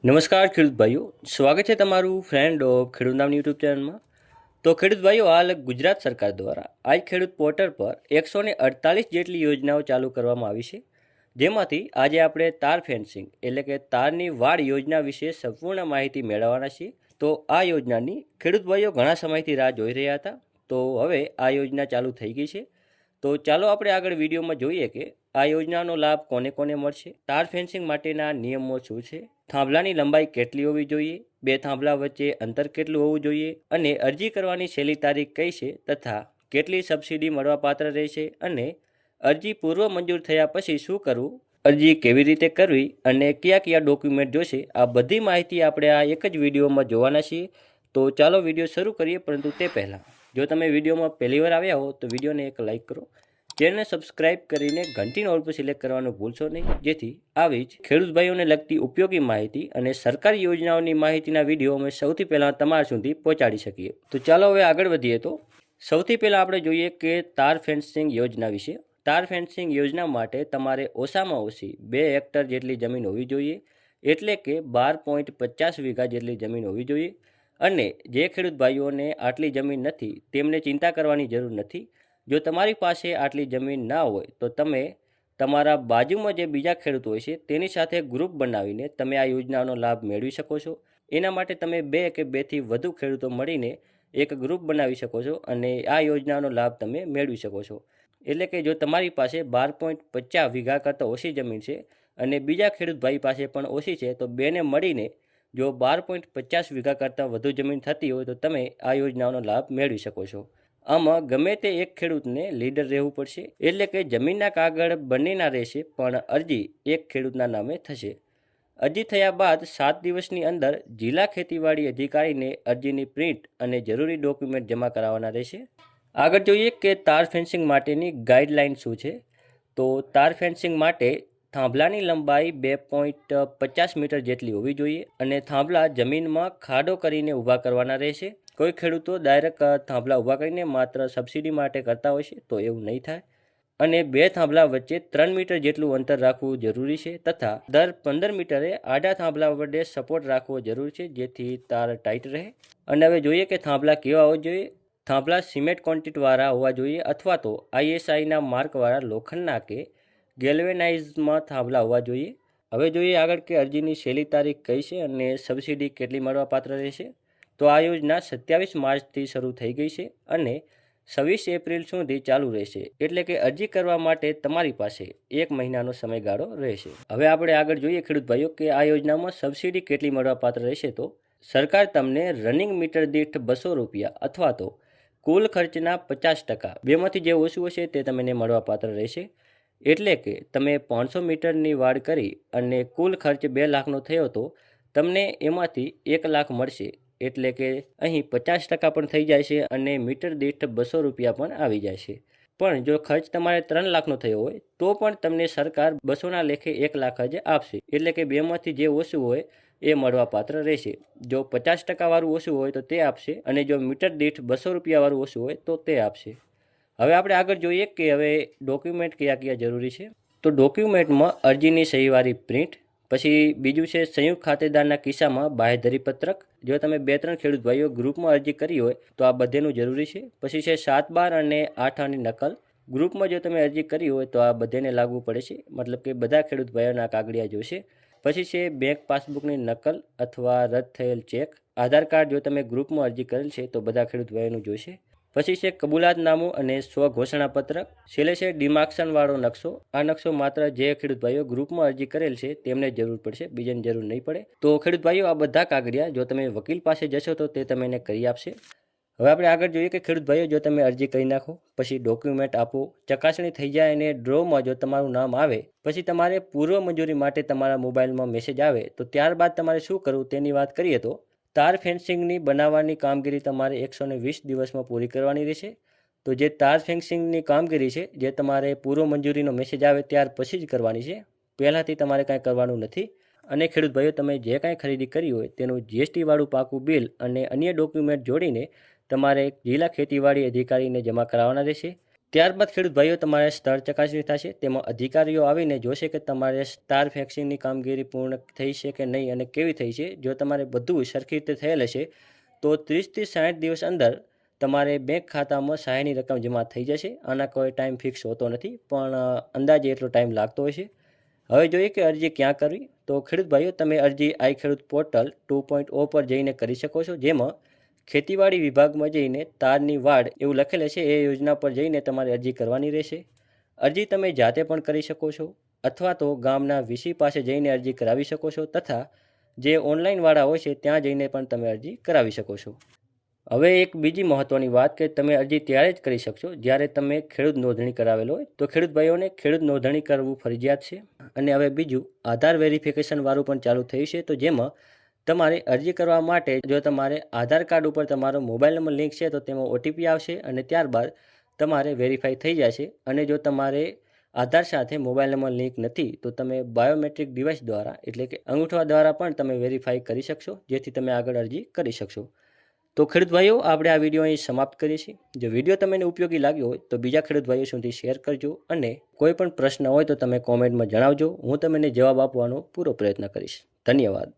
નમસ્કાર ખેડૂત ભાઈઓ, સ્વાગત છે તમારું ફ્રેન્ડ ઓફ ખેડૂત નામની યુટ્યુબ ચેનલમાં. તો ખેડૂત ભાઈઓ, હાલ ગુજરાત સરકાર દ્વારા આઈ ખેડૂત પોર્ટલ પર 148 જેટલી યોજનાઓ ચાલુ કરવામાં આવી છે, જેમાંથી આજે આપણે તાર ફેન્સિંગ એટલે કે તારની વાડ યોજના વિશે સંપૂર્ણ માહિતી મેળવવાના છીએ. તો આ યોજનાની ખેડૂત ભાઈઓ ઘણા સમયથી રાહ જોઈ રહ્યા હતા, તો હવે આ યોજના ચાલુ થઈ ગઈ છે. તો ચાલો આપણે આગળ વિડીયોમાં જોઈએ કે આ યોજનાનો લાભ કોને કોને મળશે, તાર ફેન્સિંગ માટેના નિયમો શું છે, થાંભલાની લંબાઈ કેટલી હોવી જોઈએ, બે થાંભલા વચ્ચે અંતર કેટલું હોવું જોઈએ, અને અરજી કરવાની છેલ્લી તારીખ કઈ છે, તથા કેટલી સબસિડી મળવાપાત્ર રહેશે, અને અરજી પૂર્વ મંજૂર થયા પછી શું કરવું, અરજી કેવી રીતે કરવી અને કયા કયા ડોક્યુમેન્ટ જોશે, આ બધી માહિતી આપણે આ એક જ વિડીયોમાં જોવાના છીએ. તો ચાલો વિડીયો શરૂ કરીએ, પરંતુ તે પહેલાં જો તમે વિડીયોમાં પહેલી વાર આવ્યા હો તો વિડીયોને એક લાઇક કરો, ચેનલને સબસ્ક્રાઇબ કરીને ઘંટીનો ઓલ પર સિલેક્ટ કરવાનું ભૂલશો નહીં, જેથી આવી જ ખેડૂત ભાઈઓને લગતી ઉપયોગી માહિતી અને સરકારી યોજનાઓની માહિતીના વિડીયો અમે સૌથી પહેલાં તમારા સુધી પહોંચાડી શકીએ. તો ચાલો હવે આગળ વધીએ. તો સૌથી પહેલાં આપણે જોઈએ કે તાર ફેન્સિંગ યોજના વિશે. તાર ફેન્સિંગ યોજના માટે તમારે ઓછામાં ઓછી 2 હેક્ટર જેટલી જમીન હોવી જોઈએ, એટલે કે 12.50 વીઘા જેટલી જમીન હોવી જોઈએ. અને જે ખેડૂત ભાઈઓને આટલી જમીન નથી તેમને ચિંતા કરવાની જરૂર નથી. જો તમારી પાસે આટલી જમીન ના હોય તો તમે તમારા બાજુમાં જે બીજા ખેડૂત હોય છે તેની સાથે ગ્રુપ બનાવીને તમે આ યોજનાનો લાભ મેળવી શકો છો. એના માટે તમે 2 કે 2થી વધુ ખેડૂતો મળીને એક ગ્રુપ બનાવી શકો છો અને આ યોજનાનો લાભ તમે મેળવી શકો છો. એટલે કે જો તમારી પાસે 12.50 વીઘા કરતાં ઓછી જમીન છે અને બીજા ખેડૂત ભાઈ પાસે પણ ઓછી છે, તો બેને મળીને જો 12.50 વીઘા કરતાં વધુ જમીન થતી હોય તો તમે આ યોજનાનો લાભ મેળવી શકો છો. આમાં ગમે તે એક ખેડૂતને લીડર રહેવું પડશે, એટલે કે જમીનના કાગળ બંનેના રહેશે, પણ અરજી એક ખેડૂતના નામે થશે. અરજી થયા બાદ 7 દિવસની અંદર જિલ્લા ખેતીવાડી અધિકારીને અરજીની પ્રિન્ટ અને જરૂરી ડોક્યુમેન્ટ જમા કરાવવાના રહેશે. આગળ જોઈએ કે તાર ફેન્સિંગ માટેની ગાઈડલાઇન શું છે. તો તાર ફેન્સિંગ માટે થાંભલાની લંબાઈ 2.50 મીટર જેટલી હોવી જોઈએ અને થાંભલા જમીનમાં ખાડો કરીને ઊભા કરવાના રહેશે. કોઈ ખેડૂતો ડાયરેક્ટ થાંભલા ઊભા કરીને માત્ર સબસિડી માટે કરતા હોય છે, તો એવું નહીં થાય. અને 2 થાંભલા વચ્ચે 3 મીટર જેટલું અંતર રાખવું જરૂરી છે, તથા દર 15 મીટરે આડા થાંભલા વડે સપોર્ટ રાખવો જરૂરી છે, જેથી તાર ટાઈટ રહે. અને હવે જોઈએ કે થાંભલા કેવા હોવા જોઈએ. થાંભલા સિમેન્ટ કોન્ક્રીટવાળા હોવા જોઈએ અથવા તો ISIના માર્કવાળા લોખંડના કે ગેલ્વેનાઇઝમાં થાંભલા હોવા જોઈએ. હવે જોઈએ આગળ કે અરજીની છેલ્લી તારીખ કઈ છે અને સબસિડી કેટલી મળવાપાત્ર રહેશે. તો આ યોજના 27 માર્ચથી શરૂ થઈ ગઈ છે અને 26 એપ્રિલ સુધી ચાલુ રહેશે, એટલે કે અરજી કરવા માટે તમારી પાસે 1 મહિનાનો સમયગાળો રહેશે. હવે આપણે આગળ જોઈએ ખેડૂત ભાઈઓ કે આ યોજનામાં સબસિડી કેટલી મળવાપાત્ર રહેશે. તો સરકાર તમને રનિંગ મીટર દીઠ 200 રૂપિયા અથવા તો કુલ ખર્ચના 50%, બેમાંથી જે ઓછું હશે તે તમને મળવાપાત્ર રહેશે. એટલે કે તમે 500 મીટરની વાડ કરી અને કુલ ખર્ચ 2 લાખનો થયો તો તમને એમાંથી 1 લાખ મળશે. એટલે કે અહીં 50% પણ થઈ જાય છે અને મીટર દીઠ 200 રૂપિયા પણ આવી જાય છે. પણ જો ખર્ચ તમારે 3 લાખનો થયો હોય તો પણ તમને સરકાર 200ના લેખે 1 લાખ જ આપશે. એટલે કે બેમાંથી જે ઓછું હોય એ મળવાપાત્ર રહેશે. જો 50% વાળું ઓછું હોય તો તે આપશે, અને જો મીટર દીઠ 200 રૂપિયા વાળું ઓછું હોય તો તે આપશે. હવે આપણે આગળ જોઈએ કે હવે ડોક્યુમેન્ટ કયા કયા જરૂરી છે. તો ડોક્યુમેન્ટમાં અરજીની સહીવાળી પ્રિન્ટ, પછી બીજું છે સંયુક્ત ખાતેદારના કિસ્સામાં બાંહેધરી પત્રક. જો તમે 2-3 ખેડૂત ભાઈઓ ગ્રુપમાં અરજી કરી હોય તો આ બધેનું જરૂરી છે. પછી છે 7/12 અને 8/8ની નકલ. ગ્રુપમાં જો તમે અરજી કરી હોય તો આ બધેને લાગુ પડે છે, મતલબ કે બધા ખેડૂત ભાઈઓના કાગળિયા જોશે. પછી છે બેંક પાસબુકની નકલ અથવા રદ થયેલ ચેક. આધાર કાર્ડ જો તમે ગ્રુપમાં અરજી કરેલ છે તો બધા ખેડૂત ભાઈઓનું જોઈશે. પછી છે કબૂલાતનામું અને સ્વઘોષણા પત્રક. છેલ્લે છે ડિમાર્કેશનવાળો નકશો. આ નકશો માત્ર જે ખેડૂત ભાઈઓ ગ્રુપમાં અરજી કરેલ છે તેમને જરૂર પડશે, બીજાને જરૂર નહીં પડે. તો ખેડૂત ભાઈઓ આ બધા કાગળિયા જો તમે વકીલ પાસે જશો તો તે તમને કરી આપશે. હવે આપણે આગળ જોઈએ કે ખેડૂત ભાઈઓ જો તમે અરજી કરી નાખો, પછી ડોક્યુમેન્ટ આપો, ચકાસણી થઈ જાય અને ડ્રોમાં જો તમારું નામ આવે, પછી તમારે પૂર્વ મંજૂરી માટે તમારા મોબાઈલમાં મેસેજ આવે, તો ત્યારબાદ તમારે શું કરવું તેની વાત કરીએ. તો તાર ફેન્સિંગની બનાવવાની કામગીરી તમારે 120 દિવસમાં પૂરી કરવાની રહેશે. તો જે તાર ફેન્સિંગની કામગીરી છે જે તમારે પૂર્વ મંજૂરીનો મેસેજ આવે ત્યાર પછી જ કરવાની છે, પહેલાંથી તમારે કાંઈ કરવાનું નથી. અને ખેડૂત ભાઈઓ તમે જે કાંઈ ખરીદી કરી હોય તેનું GST વાળું પાકું બિલ અને અન્ય ડોક્યુમેન્ટ જોડીને તમારે જિલ્લા ખેતીવાડી અધિકારીને જમા કરાવવાના રહેશે. ત્યારબાદ ખેડૂત ભાઈઓ તમારે સ્થળ ચકાસણી થશે. તેમાં અધિકારીઓ આવીને જોશે કે તમારે સ્ટાર વેક્સિનની કામગીરી પૂર્ણ થઈ છે કે નહીં અને કેવી થઈ છે. જો તમારે બધું સરખી રીતે થયેલ હશે તો 30 થી 60 દિવસ અંદર તમારે બેંક ખાતામાં સહાયની રકમ જમા થઈ જશે. આના કોઈ ટાઈમ ફિક્સ હોતો નથી, પણ અંદાજે એટલો ટાઈમ લાગતો હોય છે. હવે જોઈએ કે અરજી ક્યાં કરવી. તો ખેડૂત ભાઈઓ, તમે અરજી આઈ ખેડૂત પોર્ટલ 2.0 પર જઈને કરી શકો છો, જેમાં ખેતીવાડી વિભાગમાં જઈને તારની વાડ એવું લખેલ છે. એ યોજના પર જઈને તમારે અરજી કરવાની રહેશે. અરજી તમે જાતે પણ કરી શકો છો અથવા તો ગામના વીસી પાસે જઈને અરજી કરાવી શકો છો, તથા જે ઓનલાઈનવાળા હોય છે ત્યાં જઈને પણ તમે અરજી કરાવી શકો છો. હવે એક બીજી મહત્ત્વની વાત કે તમે અરજી ત્યારે જ કરી શકશો જ્યારે તમે ખેડૂત નોંધણી કરાવેલો હોય. તો ખેડૂત ભાઈઓને ખેડૂત નોંધણી કરવું ફરજિયાત છે. અને હવે બીજું આધાર વેરિફિકેશનવાળું પણ ચાલુ થયું છે. તો જેમાં તમારે અરજી કરવા માટે જો તમારે આધાર કાર્ડ ઉપર તમારો મોબાઈલ નંબર લિંક છે તો તેમાં ઓટીપી આવશે અને ત્યારબાદ તમારે વેરીફાઈ થઈ જશે. અને જો તમારે આધાર સાથે મોબાઈલ નંબર લિંક નથી તો તમે બાયોમેટ્રિક ડિવાઇસ દ્વારા એટલે કે અંગૂઠા દ્વારા પણ તમે વેરીફાઈ કરી શકશો, જેથી તમે આગળ અરજી કરી શકશો. તો ખેડૂત ભાઈઓ, આપણે આ વિડીયો અહીં સમાપ્ત કરીએ છીએ. જો વિડીયો તમને ઉપયોગી લાગ્યો હોય તો બીજા ખેડૂત ભાઈઓ સુધી શેર કરજો અને કોઈ પણ પ્રશ્ન હોય તો તમે કોમેન્ટમાં જણાવજો. હું તમને જવાબ આપવાનો પૂરો પ્રયત્ન કરીશ. ધન્યવાદ.